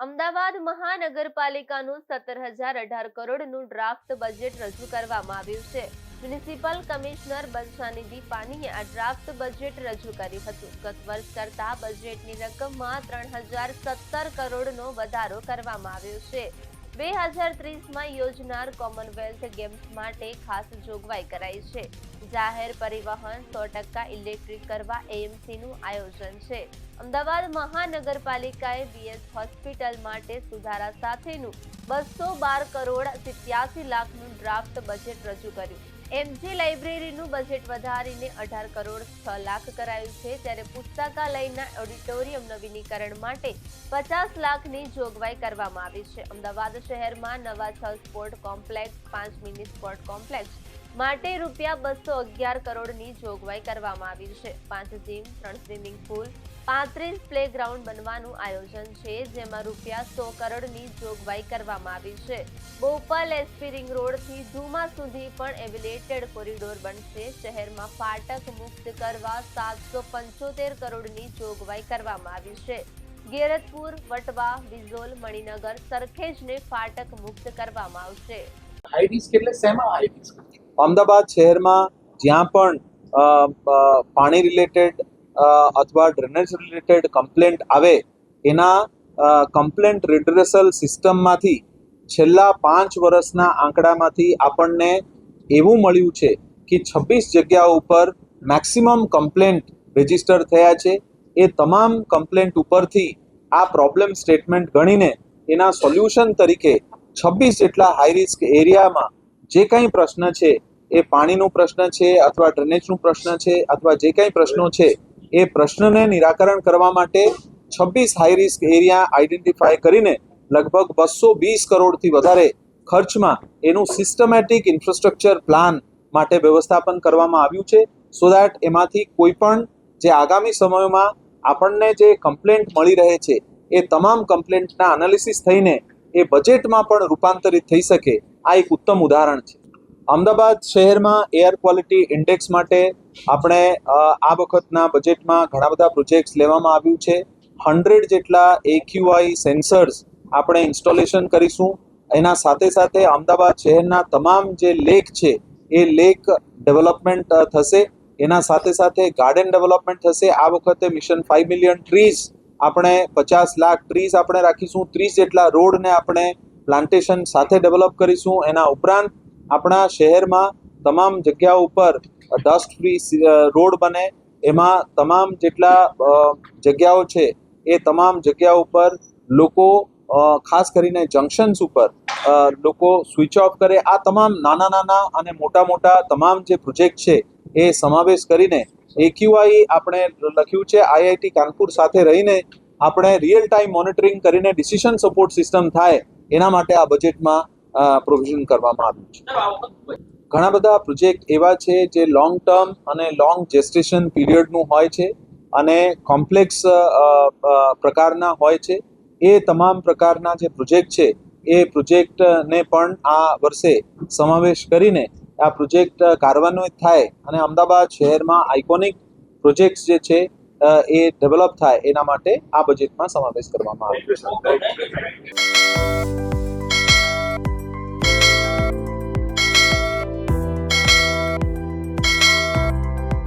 અમદાવાદ મહાનગરપાલિકાનું 17,018 કરોડનું draft budget રજૂ કરવામાં આવ્યું છે. મ્યુનિસિપલ કમિશનર બંછાનિધિ પાનીએ આ ડ્રાફ્ટ બજેટ રજૂ કર્યું હતું. ગત વર્ષ કરતા બજેટની રકમમાં 3,017 કરોડનો વધારો કરવામાં આવ્યો છે. 2030માં યોજનાર કોમનવેલ્થ ગેમ્સ માટે ખાસ જોગવાઈ કરાઈ છે. જાહેર પરિવહન 100% ઇલેક્ટ્રિક કરવા એએમસીનું આયોજન છે. અમદાવાદ મહાનગરપાલિકાએ બીએસ હોસ્પિટલ માટે સુધારા સાથેનું 212 કરોડ 87 લાખનું ડ્રાફ્ટ બજેટ રજૂ કર્યું. એમજી લાઇબ્રેરીનું બજેટ વધારીને 18 કરોડ 6 લાખ કરાયું છે. ત્યારે પુસ્તકાલયના ઓડિટોરિયમ નવીનીકરણ માટે 50 લાખની જોગવાઈ કરવામાં આવી છે. અમદાવાદ શહેરમાં નવા 6 sport complex, 5 mini sport complex માટે રૂપિયા 211 કરોડની જોગવાઈ કરવામાં આવી છે. 5 જીમ, 3 સ્વિમિંગ પુલ, 35 પ્લેગ્રાઉન્ડ બનવાનું આયોજન છે, જેમાં રૂપિયા 100 કરોડની જોગવાઈ કરવામાં આવી છે. બોપલ એસપી રિંગ રોડથી ધુમા સુધી પણ એલિવેટેડ કોરિડોર બનશે. શહેરમાં ફાટક મુક્ત કરવા 775 કરોડની જોગવાઈ કરવામાં આવી છે. ગેરતપુર, વટવા, વિઝોલ, મણિનગર, સરખેજને ફાટક મુક્ત કરવામાં આવશે. હાઈ રિસ્ક એટલે શેમાં હાઈ રિસ્ક? અમદાવાદ શહેરમાં જ્યાં પણ પાણી રિલેટેડ અથવા ડ્રેનેજ રિલેટેડ કમ્પ્લેન્ટ આવે એના કમ્પ્લેન્ટ રિડ્રેસલ સિસ્ટમમાંથી છેલ્લા 5 વર્ષના આંકડામાંથી આપણને એવું મળ્યું છે કે 26 જગ્યાઓ ઉપર મેક્સિમમ કમ્પ્લેન્ટ રજીસ્ટર થયા છે. એ તમામ કમ્પ્લેન્ટ ઉપરથી આ પ્રોબ્લેમ સ્ટેટમેન્ટ ગણીને એના સોલ્યુશન તરીકે 26 જેટલા હાઈ રિસ્ક એરિયામાં જે કંઈ પ્રશ્ન છે, એ પાણીનો પ્રશ્ન છે અથવા ડ્રેનેજનો પ્રશ્ન છે અથવા જે કંઈ પ્રશ્નો છે, એ પ્રશ્નને નિરાકરણ કરવા માટે 26 હાઈ રિસ્ક એરિયા આઈડેન્ટિફાય કરીને લગભગ 220 કરોડથી વધારે ખર્ચમાં એનું સિસ્ટમેટિક ઇન્ફ્રાસ્ટ્રક્ચર પ્લાન માટે વ્યવસ્થાપન કરવામાં આવ્યું છે. સો દેટ એમાંથી કોઈ પણ જે આગામી સમયોમાં આપણને જે કમ્પ્લેન્ટ મળી રહે છે એ તમામ કમ્પ્લેન્ટના એનાલિસિસ થઈને એ બજેટમાં પણ રૂપાંતરિત થઈ શકે. આ એક ઉત્તમ ઉદાહરણ છે. અમદાવાદ શહેરમાં એર ક્વોલિટી ઇન્ડેક્સ માટે આપણે આ વખતના બજેટમાં ઘણા બધા પ્રોજેક્ટ્સ લેવામાં આવ્યું છે. 100 જેટલા AQI સેન્સર્સ આપણે ઇન્સ્ટોલેશન કરીશું. એના સાથે સાથે અમદાવાદ શહેરના તમામ જે લેક છે એ લેક ડેવલપમેન્ટ થશે. એના સાથે સાથે ગાર્ડન ડેવલપમેન્ટ થશે. આ વખતે મિશન 5 મિલિયન ટ્રીઝ આપણે 50 લાખ ટ્રીઝ આપણે રાખીશું. 30 જેટલા રોડને આપણે પ્લાન્ટેશન સાથે ડેવલપ કરીશું. એના ઉપરાંત આપણા શહેરમાં તમામ જગ્યાઓ ઉપર ડસ્ટ ફ્રી રોડ બને. એમાં તમામ જેટલા જગ્યાઓ છે એ તમામ જગ્યાઓ ઉપર લોકો ખાસ કરીને જંકશન્સ ઉપર લોકો સ્વિચ ઓફ કરે. આ તમામ નાના નાના અને મોટા મોટા તમામ જે પ્રોજેક્ટ છે એ સમાવેશ કરીને AQI આપણે લખ્યું છે. IIT કાનપુર સાથે રહીને આપણે રિયલ ટાઈમ મોનિટરિંગ કરીને ડિસિઝન સપોર્ટ સિસ્ટમ થાય એના માટે આ બજેટમાં પ્રોવિઝન કરવામાં આવ્યું છે. ઘણા બધા પ્રોજેક્ટ એવા છે જે લોંગ ટર્મ અને લોંગ જેસ્ટેશન પીરિયડનું હોય છે અને કોમ્પ્લેક્સ પ્રકારના હોય છે. એ તમામ પ્રકારના જે પ્રોજેક્ટ છે એ પ્રોજેક્ટને પણ આ વર્ષે સમાવેશ કરીને આ પ્રોજેક્ટ કાર્યાન્વિત થાય અને અમદાવાદ શહેરમાં આઇકોનિક પ્રોજેક્ટ્સ જે છે એ ડેવલપ થાય એના માટે આ બજેટમાં સમાવેશ કરવામાં આવ્યો છે.